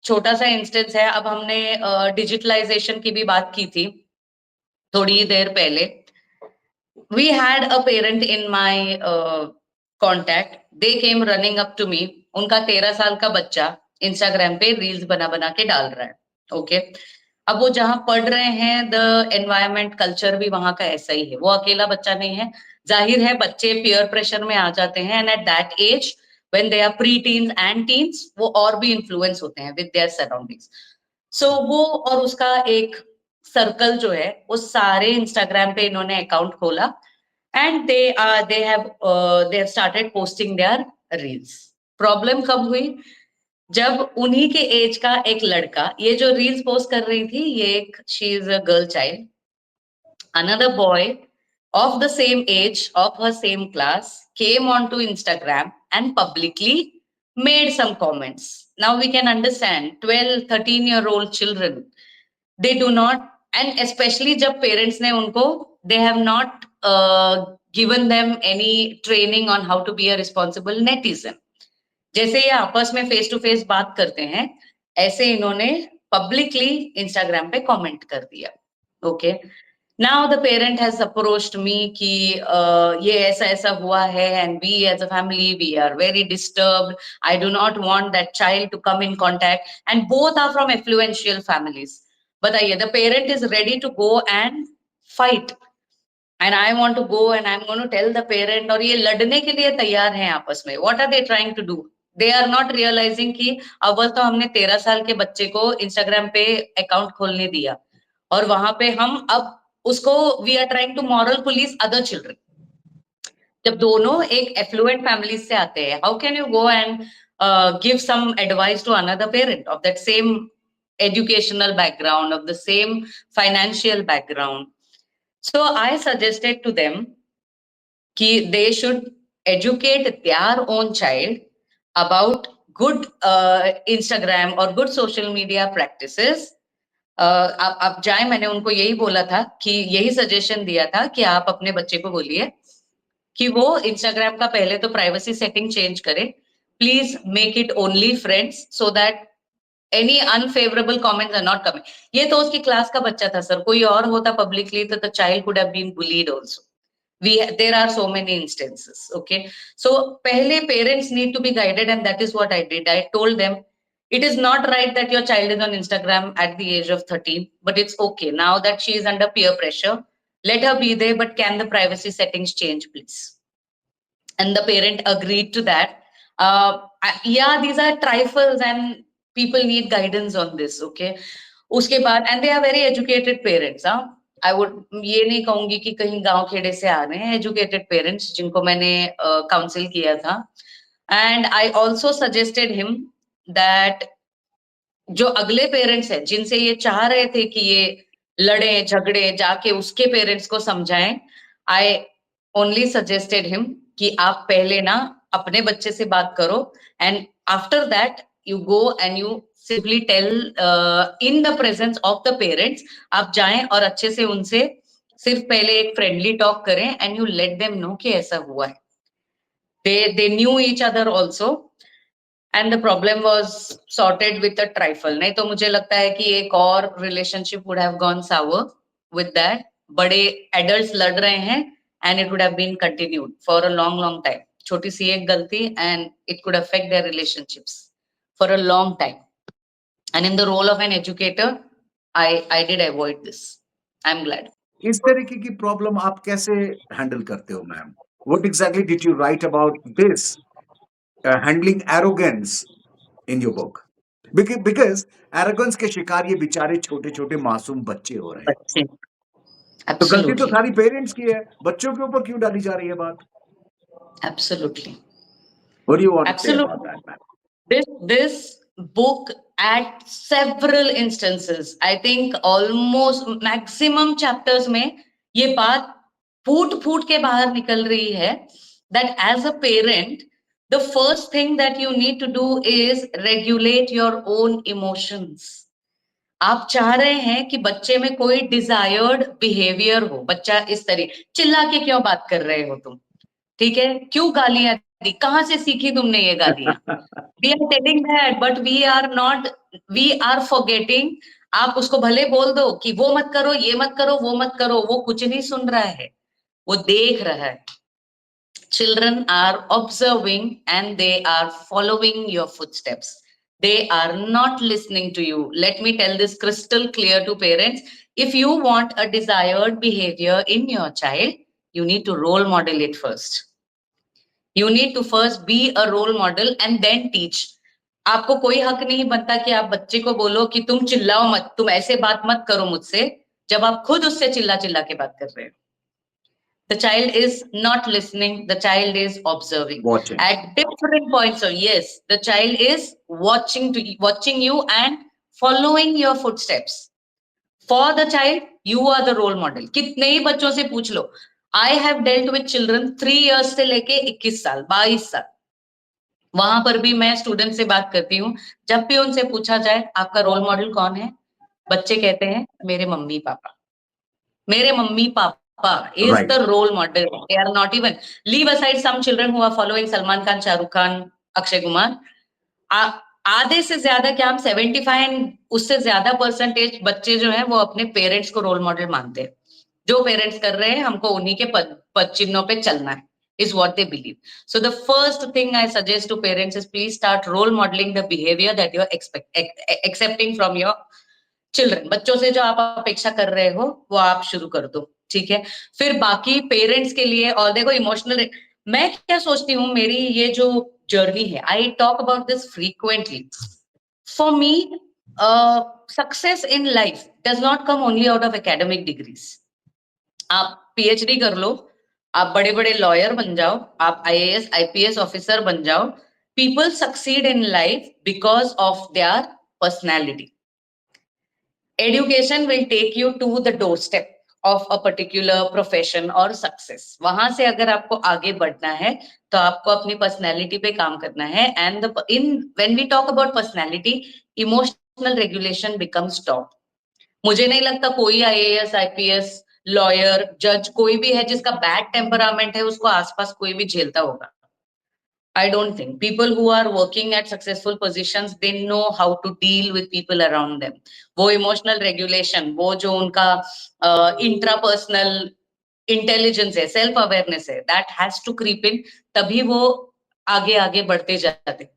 छोटा-सा इंस्टेंस है, अब हमने डिजिटलाइज़ेशन की भी बात की थी। थोड़ी देर पहले we had a parent in my contact. They came running up to me. उनका 13 साल का बच्चा इंस्टाग्राम पे रील्स बना बना के डाल रहा है. ओके अब वो जहां पढ़ रहे हैं, द एनवायरमेंट कल्चर भी वहां का ऐसा ही है. वो अकेला बच्चा नहीं है. जाहिर है बच्चे पीयर प्रेशर में आ जाते हैं, and at that age when they are preteens and teens, वो और भी इन्फ्लुएंस होते हैं विद देयर सराउंडिंग्स. सो वो और उसका एक सर्कल जो है, वो सारे इंस्टाग्राम पे इन्होंने अकाउंट खोला, and they have started posting their reels. Problem कब हुई? जब उन्हीं के एज का एक लड़का, ये जो रील्स पोस्ट कर रही थी, ये एक she is a girl child, another boy of the same age, of her same class, came onto Instagram and publicly made some comments. Now we can understand 12, 13-year-old children, they do not, and especially जब parents ने उनको, they have not given them any training on how to be a responsible netizen. जैसे ये आपस में face to face बात करते हैं, ऐसे इन्होंने पब्लिकली इंस्टाग्राम पे कमेंट कर दिया. Okay now the parent has approached me कि ये ऐसा ऐसा हुआ है, and we as a family we are very disturbed. I do not want that child to come in contact, and both are from influential families. बताइए, the parent is ready to go and fight, and I want to go and I'm going to tell the parent, और ये लड़ने के लिए तैयार हैं आपस में. What are they trying to do? They are not realizing कि अव्वल तो हमने 13 साल के बच्चे को इंस्टाग्राम पे अकाउंट खोलने दिया, और वहां पे हम अब उसको we are trying to moral police other children. जब दोनों एक एफ्लुएंट फैमिली से आते हैं, how can you go and give some advice to another parent of that same educational background, of the same financial background? So I suggested to them that they should educate their own child about good Instagram or good social media practices. आप जाए, मैंने उनको यही बोला था कि यही suggestion दिया था कि आप अपने बच्चे को बोलिए कि वो इंस्टाग्राम का पहले तो प्राइवेसी सेटिंग चेंज करे. Please make it only friends so that any unfavorable comments are not coming. ये तो उसकी क्लास का बच्चा था सर, कोई और होता पब्लिकली तो the child could have been bullied also. There are so many instances. Okay, so पहले parents need to be guided, and that is what I did. I told them it is not right that your child is on Instagram at the age of 13, but it's okay now that she is under peer pressure. Let her be there, but can the privacy settings change, please? And the parent agreed to that. Yeah, these are trifles and people need guidance on this. Okay, उसके बाद, and they are very educated parents. I would ये नहीं कहूंगी कि कहीं गांव खेड़े से आ रहे हैं, educated parents जिनको मैंने counsel किया था. And I also suggested him that जो अगले पेरेंट्स हैं जिनसे ये चाह रहे थे कि ये लड़े झगड़े, जाके उसके पेरेंट्स को समझाएं. आई ओनली सजेस्टेड हिम कि आप पहले ना अपने बच्चे से बात करो, and after that you go and you simply tell in the presence of the parents. आप जाएं और अच्छे से उनसे सिर्फ पहले एक फ्रेंडली टॉक करें, and you let them know कि ऐसा हुआ है. they knew each other also, and the problem was sorted with a trifle. नहीं तो मुझे लगता है कि एक और relationship would have gone sour with that. बड़े adults लड़ रहे हैं, and it would have been continued for a long long time. छोटी सी एक गलती and it could affect their relationships for a long time. And in the role of an educator, I did avoid this. I'm glad. इस तरीके की problem आप कैसे handle करते हो ma'am? What exactly did you write about this handling arrogance in your book? Because arrogance के शिकार ये बेचारे छोटे छोटे मासूम बच्चे हो रहे हैं. तो गलती तो सारी पेरेंट्स की है, बच्चों के ऊपर क्यों डाली जा रही है बात? Absolutely. What do you want to say about that, ma'am? This book at several instances, I think almost maximum chapters में ये बात फूट फूट के बाहर निकल रही है that as a parent, the first thing that you need to do is regulate your own emotions. आप चाह रहे हैं कि बच्चे में कोई डिजायर्ड बिहेवियर हो, बच्चा इस तरह चिल्ला के क्यों बात कर रहे हो तुम, ठीक है, क्यों गालियां दी, कहां से सीखी तुमने ये गालियां? We are telling that, but we are not, we are forgetting आप उसको भले बोल दो कि वो मत करो, ये मत करो, वो मत करो, वो कुछ नहीं सुन रहा है, वो देख रहा है. Children are observing and they are following your footsteps. They are not listening to you. Let me tell this crystal clear to parents. If you want a desired behavior in your child, you need to role model it first. You need to first be a role model and then teach. आपको कोई हक नहीं बनता कि आप बच्चे को बोलो कि तुम चिल्लाओ मत, तुम ऐसे बात मत करो मुझसे, जब आप खुद उससे चिल्ला चिल्ला के बात कर रहे हो. The child is not listening, the child is observing Watching. at different points. So yes, the child is watching you and following your footsteps. For the child, you are the role model. कितने ही बच्चों से पूछ लो. I have dealt with children 3 years से लेके 21 साल, 22 साल. वहां पर भी मैं स्टूडेंट से बात करती हूँ. जब भी उनसे पूछा जाए आपका रोल मॉडल कौन है, बच्चे कहते हैं मेरे मम्मी पापा. मेरे mummy papa is Right. the role model. They are not even. Leave aside some children who are following Salman Khan, Shah Rukh Khan, Akshay Kumar. आधे से ज्यादा, क्या हम 75 उससे ज्यादा परसेंटेज बच्चे जो हैं वो अपने पेरेंट्स को रोल मॉडल मानते हैं. जो पेरेंट्स कर रहे हैं हमको उन्हीं के पद चिन्हों पे चलना है, is what they believe. So the first thing I suggest to parents is please start role modeling the behavior that you are accepting from your children. बच्चों से जो आप अपेक्षा कर रहे हो वो आप शुरू कर दो, ठीक है. फिर बाकी पेरेंट्स के लिए, और देखो इमोशनल, मैं क्या सोचती हूँ, मेरी ये जो जर्नी है, I talk about this frequently. For me success in life does not come only out of academic degrees. आप पीएचडी कर लो, आप बड़े बड़े लॉयर बन जाओ, आप आईएएस आईपीएस ऑफिसर बन जाओ. People succeed in life because of their personality. Education will take you to the doorstep of a particular profession or success. वहां से अगर आपको आगे बढ़ना है तो आपको अपनी पर्सनैलिटी पे काम करना है. And when we talk about personality, emotional regulation becomes top. मुझे नहीं लगता कोई आईएएस आईपीएस लॉयर जज कोई भी है जिसका बैड टेम्परामेंट है उसको आसपास कोई भी झेलता होगा. I don't think people who are working at successful positions, they know how to deal with people around them. वो emotional regulation, वो जो उनका intrapersonal intelligence है, self awareness है, that has to creep in. तभी वो आगे आगे बढ़ते जाते.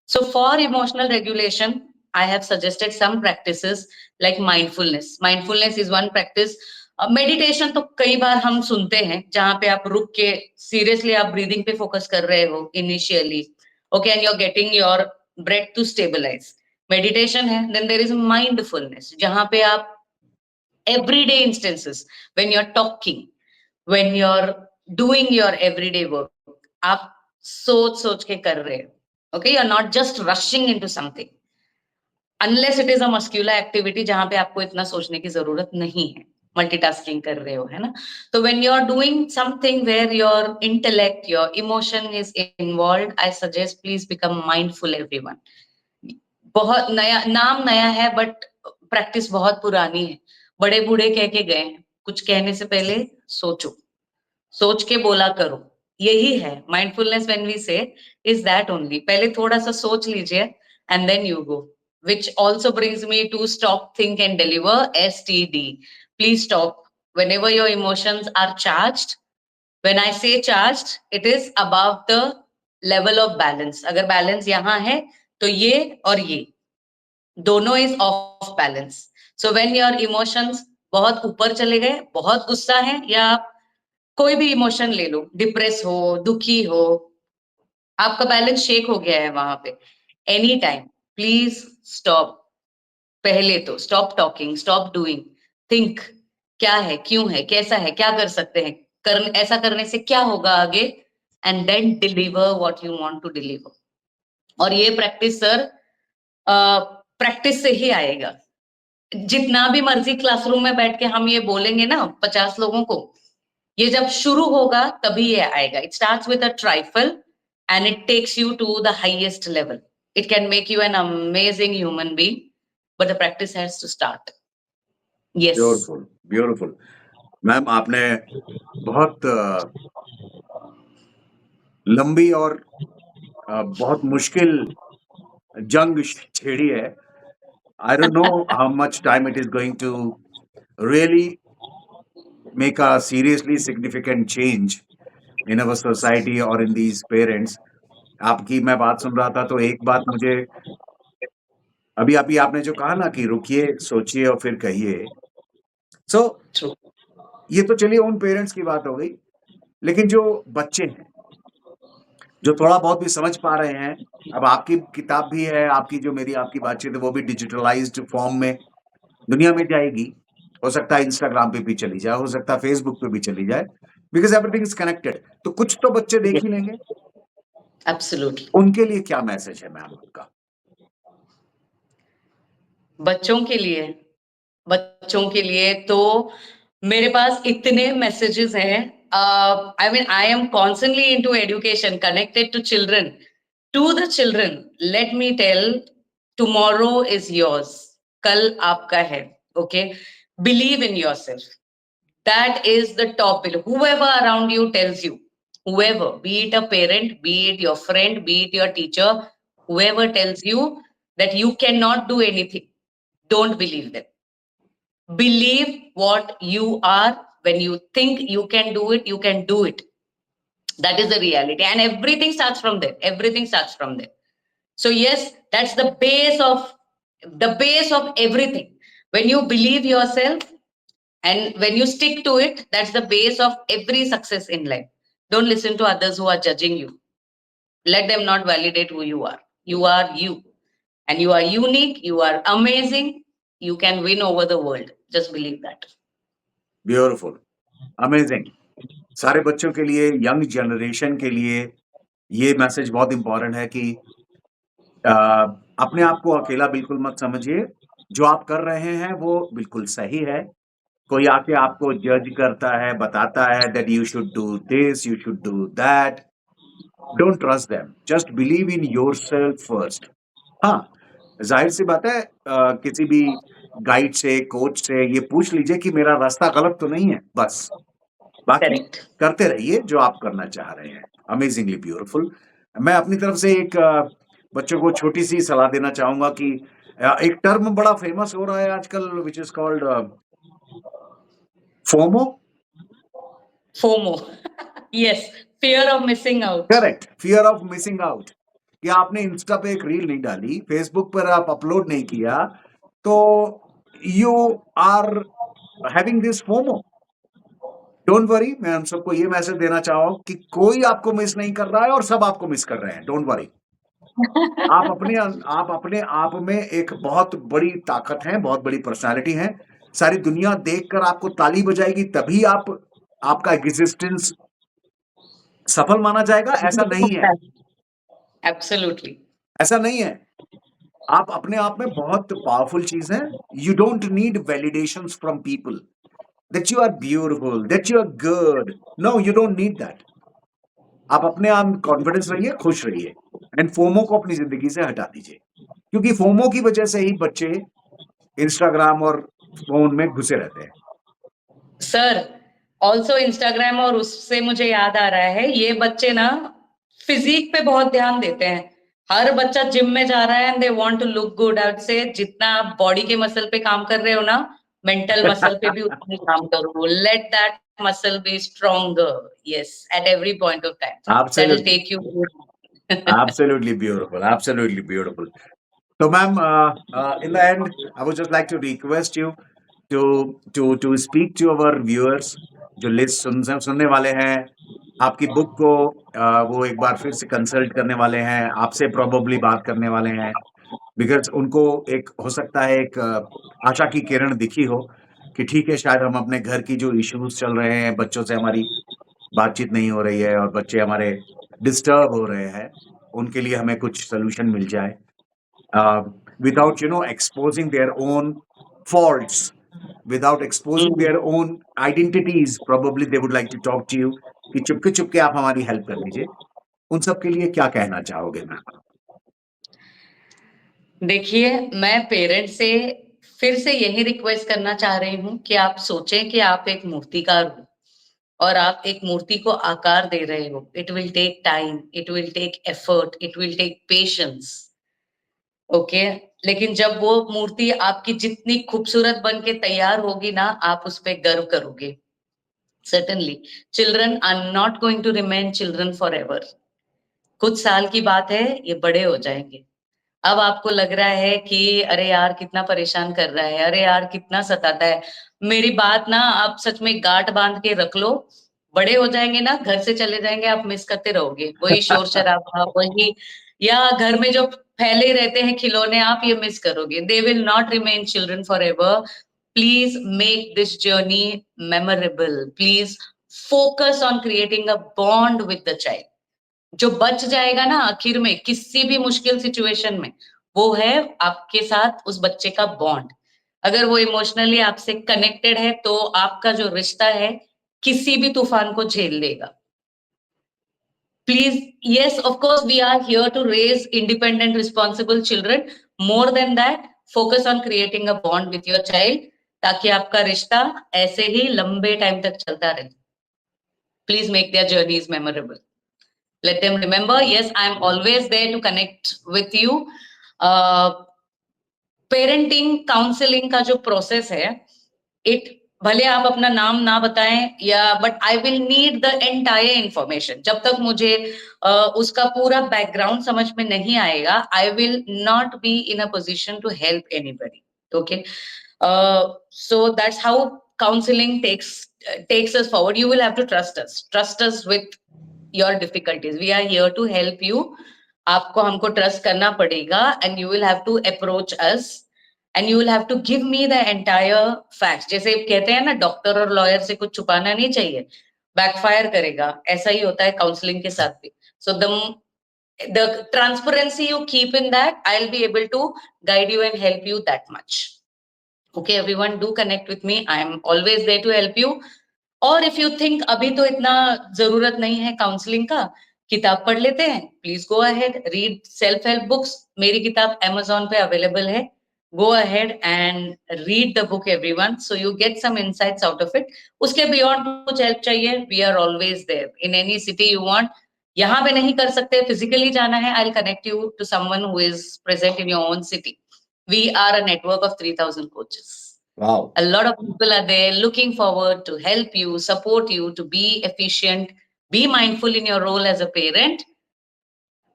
So for emotional regulation, I have suggested some practices like mindfulness. Mindfulness is one practice. Meditation तो कई बार हम सुनते हैं जहां पे आप रुक के सीरियसली आप ब्रीदिंग पे फोकस कर रहे हो initially, okay, and you are getting your breath to stabilise. Meditation है. देन देयर इज माइंडफुलनेस जहां पे आप everyday instances, when you're talking, when you're doing your everyday work, आप सोच सोच के कर रहे हो, okay, you're not just rushing into something unless it is a muscular activity जहां पे आपको इतना सोचने की जरूरत नहीं है, मल्टीटास्किंग कर रहे हो, है ना. तो when you're doing something where your intellect, your emotion is involved, I suggest please become mindful everyone. बहुत नया नाम नया है बट प्रैक्टिस बहुत पुरानी है. बड़े बूढ़े कह के गए हैं कुछ कहने से पहले सोचो, सोच के बोला करो. यही है mindfulness. When we say is that only. पहले थोड़ा सा सोच लीजिए and then you go. which also brings me to stop, think and deliver, STD. Please stop. Whenever your emotions are charged, when I say charged, it is above the level of balance. अगर balance यहाँ है तो ये और ये दोनों is off balance. So when your emotions बहुत ऊपर चले गए, बहुत गुस्सा है, या आप कोई भी इमोशन ले लो, डिप्रेस हो, दुखी हो, आपका बैलेंस शेक हो गया है वहां पे, एनी टाइम प्लीज स्टॉप. पहले तो stop talking, stop doing, think. क्या है, क्यों है, कैसा है, क्या कर सकते हैं, ऐसा करने से क्या होगा आगे, and then deliver what you want to deliver. और ये प्रैक्टिस सर प्रैक्टिस से ही आएगा. जितना भी मर्जी क्लासरूम में बैठ के हम ये बोलेंगे ना 50 लोगों को, ये जब शुरू होगा तभी ये आएगा. It starts with a trifle and it takes you to the highest level. It can make you an amazing human being, but the practice has to start. Yes. Beautiful, beautiful. Ma'am आपने बहुत लंबी और बहुत मुश्किल जंग छेड़ी है I don't know how much time it is going to really make a seriously significant change in our society or in these parents. आपकी मैं बात सुन रहा था तो एक बात मुझे अभी आपने जो कहा ना कि रुकिए, सोचिए और फिर कहिए। सो True. ये तो चलिए उन पेरेंट्स की बात हो गई, लेकिन जो बच्चे हैं, जो थोड़ा बहुत भी समझ पा रहे हैं, अब आपकी किताब भी है, आपकी जो मेरी आपकी बातचीत है वो भी डिजिटलाइज्ड फॉर्म में दुनिया में जाएगी। हो सकता है इंस्टाग्राम पे भी चली जाए, हो सकता है फेसबुक पे भी चली जाए, बिकॉज़ एवरीथिंग इज़ कनेक्टेड। तो कुछ तो बच्चे देख Yes, ही लेंगे। absolutely. उनके लिए क्या मैसेज है मैम आपका? बच्चों के लिए तो मेरे पास इतने मैसेजेस हैं। I mean I am constantly into education, connected to children, to the children. Let me tell, tomorrow is yours, कल आपका है। Okay, believe in yourself, that is the top bill. Whoever around you tells you, whoever, be it a parent, be it your friend, be it your teacher, whoever tells you that you cannot do anything, don't believe them. Believe what you are. When you think you can do it, you can do it. That is the reality, and everything starts from there. Everything starts from there. So yes, that's the base of everything. When you believe yourself and when you stick to it, that's the base of every success in life. Don't listen to others who are judging you. Let them not validate who you are. You are you, and you are unique. You are amazing. You can win over the world. Just believe that. Beautiful, amazing. सारे बच्चों के लिए, young generation के लिए ये message बहुत important है कि अ, अपने आप को अकेला बिल्कुल मत समझिए। जो आप कर रहे हैं वो बिल्कुल सही है। कोई आके आपको जज करता है, बताता है that you should do this, you should do that, don't trust them, just believe in yourself first. हाँ, ज़ाहिर-सी बात है किसी भी गाइड से, कोच से ये पूछ लीजिए कि मेरा रास्ता गलत तो नहीं है, बस। बाकी Correct. करते रहिए जो आप करना चाह रहे हैं। Amazingly beautiful. मैं अपनी तरफ से एक बच्चों को छोटी-सी सलाह देना चाहूँगा कि एक टर्म बड़ा फेमस हो रहा है आजकल which is called FOMO. FOMO. Yes, fear of missing out. Correct, fear of missing out. कि आपने इंस्टा पे एक रील नहीं डाली, फेसबुक पर आप अपलोड नहीं किया, तो you are having this FOMO. Don't worry, मैं हम सबको ये मैसेज देना चाहूँ कि कोई आपको मिस नहीं कर रहा है और सब आपको मिस कर रहे हैं, डोंट वरी। आप अपने आप में एक बहुत बड़ी ताकत हैं, बहुत बड़ी पर्सनैलिटी हैं। सारी दुनिया देखकर आपको ताली बजाएगी तभी आपका एग्जिस्टेंस सफल माना जाएगा, ऐसा नहीं है। Absolutely. ऐसा नहीं है। आप अपने आप में बहुत पावरफुल चीज़ हैं। You don't need validations from people that you are beautiful, that you are good. No, you don't need that. आप अपने आप कॉन्फिडेंस रहिए, खुश रहिए एंड फोमो को अपनी ज़िंदगी से हटा दीजिए। क्योंकि फोमो की वजह से ही बच्चे इंस्टाग्राम और फ़ोन में घुसे रहते हैं। सर, ऑल्सो इंस्टाग्राम, और उससे मुझे याद आ रहा है, ये बच्चे ना फिजिक पे बहुत ध्यान देते हैं। हर बच्चा जिम में जा रहा है and they want to look good. I would say जितना आप बॉडी के मसल पे काम कर रहे हो ना, मेंटल मसल पे भी उतना ही काम करो। Let that muscle be stronger, yes, at every point of time. That will absolutely, take you. Absolutely beautiful, absolutely beautiful. So, ma'am, in the end, I would just like to request you to speak to our viewers जो list सुनने वाले हैं, आपकी book को वो एक बार फिर से कंसल्ट करने वाले हैं, आपसे प्रोबेबली बात करने वाले हैं, बिकॉज़ उनको एक हो सकता है एक आशा की किरण दिखी हो कि ठीक है, शायद हम अपने घर की जो इश्यूज़ चल रहे हैं, बच्चों से हमारी बातचीत नहीं हो रही है और बच्चे हमारे डिस्टर्ब हो रहे हैं, उनके लिए हमें कुछ सॉल्यूशन मिल जाए। Without exposing their own faults, without exposing their own identities, probably they would like to talk to you कि चुपके चुपके आप हमारी हेल्प कर दीजिए। उन सब के लिए क्या कहना चाहोगे मैम? देखिए, मैं पेरेंट्स से फिर से यही रिक्वेस्ट करना चाह रही हूँ कि आप सोचें कि आप एक मूर्तिकार हो और आप एक मूर्ति को आकार दे रहे हो। It will take time, it will take effort, it will take patience. Okay, लेकिन जब वो मूर्ति आपकी जितनी खूबसूरत बन के तैयार होगी ना, आप उस पर गर्व करोगे। Certainly, children are not going to remain children forever. कुछ साल की बात है, ये बड़े हो जाएंगे। अब आपको लग रहा है कि अरे यार कितना परेशान कर रहा है, अरे यार कितना सताता है। मेरी बात ना आप सच में गांठ बांध के रख लो। बड़े हो जाएंगे ना, घर से चले जाएंगे, आप मिस करते रहोगे वही शोर शराबा, वही या घर में जो फैले रहते हैं खिलौने, आप ये मिस करोगे। They will not remain children for ever. Please make this journey memorable. Please focus on creating a bond with the child. जो बच जाएगा ना आखिर में किसी भी मुश्किल सिचुएशन में, वो है आपके साथ उस बच्चे का बॉन्ड। अगर वो इमोशनली आपसे कनेक्टेड है तो आपका जो रिश्ता है किसी भी तूफान को झेल लेगा। Please, yes, of course, we are here to raise independent, responsible children. More than that, focus on creating a bond with your child, ताकि आपका रिश्ता ऐसे ही लंबे टाइम तक चलता रहे। Please make their journeys memorable. Let them remember, yes, I'm always there to connect with you. Parenting counselling का जो प्रोसेस है, इट भले आप अपना नाम ना बताएं या, but I will need the entire information. जब तक मुझे उसका पूरा बैकग्राउंड समझ में नहीं आएगा, I will not be in a position to help anybody. Okay, so that's how counselling takes us forward. You will have to trust us with your difficulties. We are here to help you. आपको हमको trust करना पड़ेगा, and you will have to approach us, and you will have to give me the entire facts. जैसे कहते हैं ना, doctor और lawyer से कुछ छुपाना नहीं चाहिए, बैकफायर करेगा। ऐसा ही होता है काउंसलिंग के साथ भी। सो the transparency you keep in that, I'll be able to guide you and help you that much. Okay, everyone, do connect with me. I am always there to help you. और if you think अभी तो इतना जरूरत नहीं है counselling का, किताब पढ़ लेते हैं, please go ahead, read self help books. मेरी किताब Amazon पे अवेलेबल है। Go ahead and read the book everyone, so you get some insights out of it. उसके बियॉन्ड कुछ हेल्प चाहिए, we are always there in any city you want. यहाँ पे नहीं कर सकते, फिजिकली जाना है, I will connect you to someone who is present in your own city. We are a network of 3000 coaches. Wow. A lot of people are there looking forward to help you, support you, to be efficient, be mindful in your role as a parent.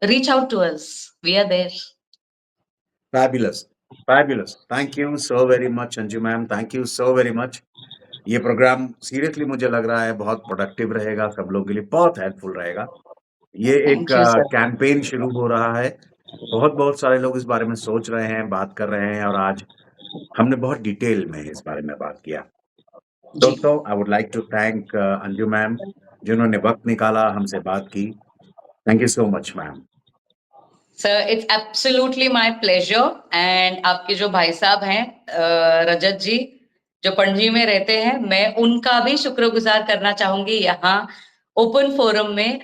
Reach out to us. We are there. Fabulous. Fabulous. Thank you so very much, Anju ma'am. Thank you so very much. ये programme seriously मुझे लग रहा है बहुत productive रहेगा, सब लोगों के लिए बहुत हेल्पफुल रहेगा। ये एक Thank you, sir. कैंपेन शुरू हो रहा है। बहुत सारे लोग इस बारे में सोच रहे हैं, बात कर रहे हैं, और आज हमने बहुत डिटेल में इस बारे में बात किया। जी। दोस्तों, I would like to thank Anju ma'am, जिन्होंने वक्त निकाला, हमसे बात की। Thank you so much ma'am. Sir, it's absolutely my pleasure. And आपके जो भाई साहब हैं रजत जी, जो पणजी में रहते हैं, मैं उनका भी शुक्रगुजार करना चाहूंगी यहाँ ओपन फोरम में,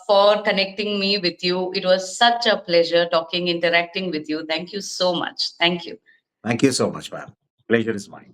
for connecting me with you. It was such a pleasure talking, interacting with you. Thank you so much. Thank you. Thank you so much, ma'am. Pleasure is mine.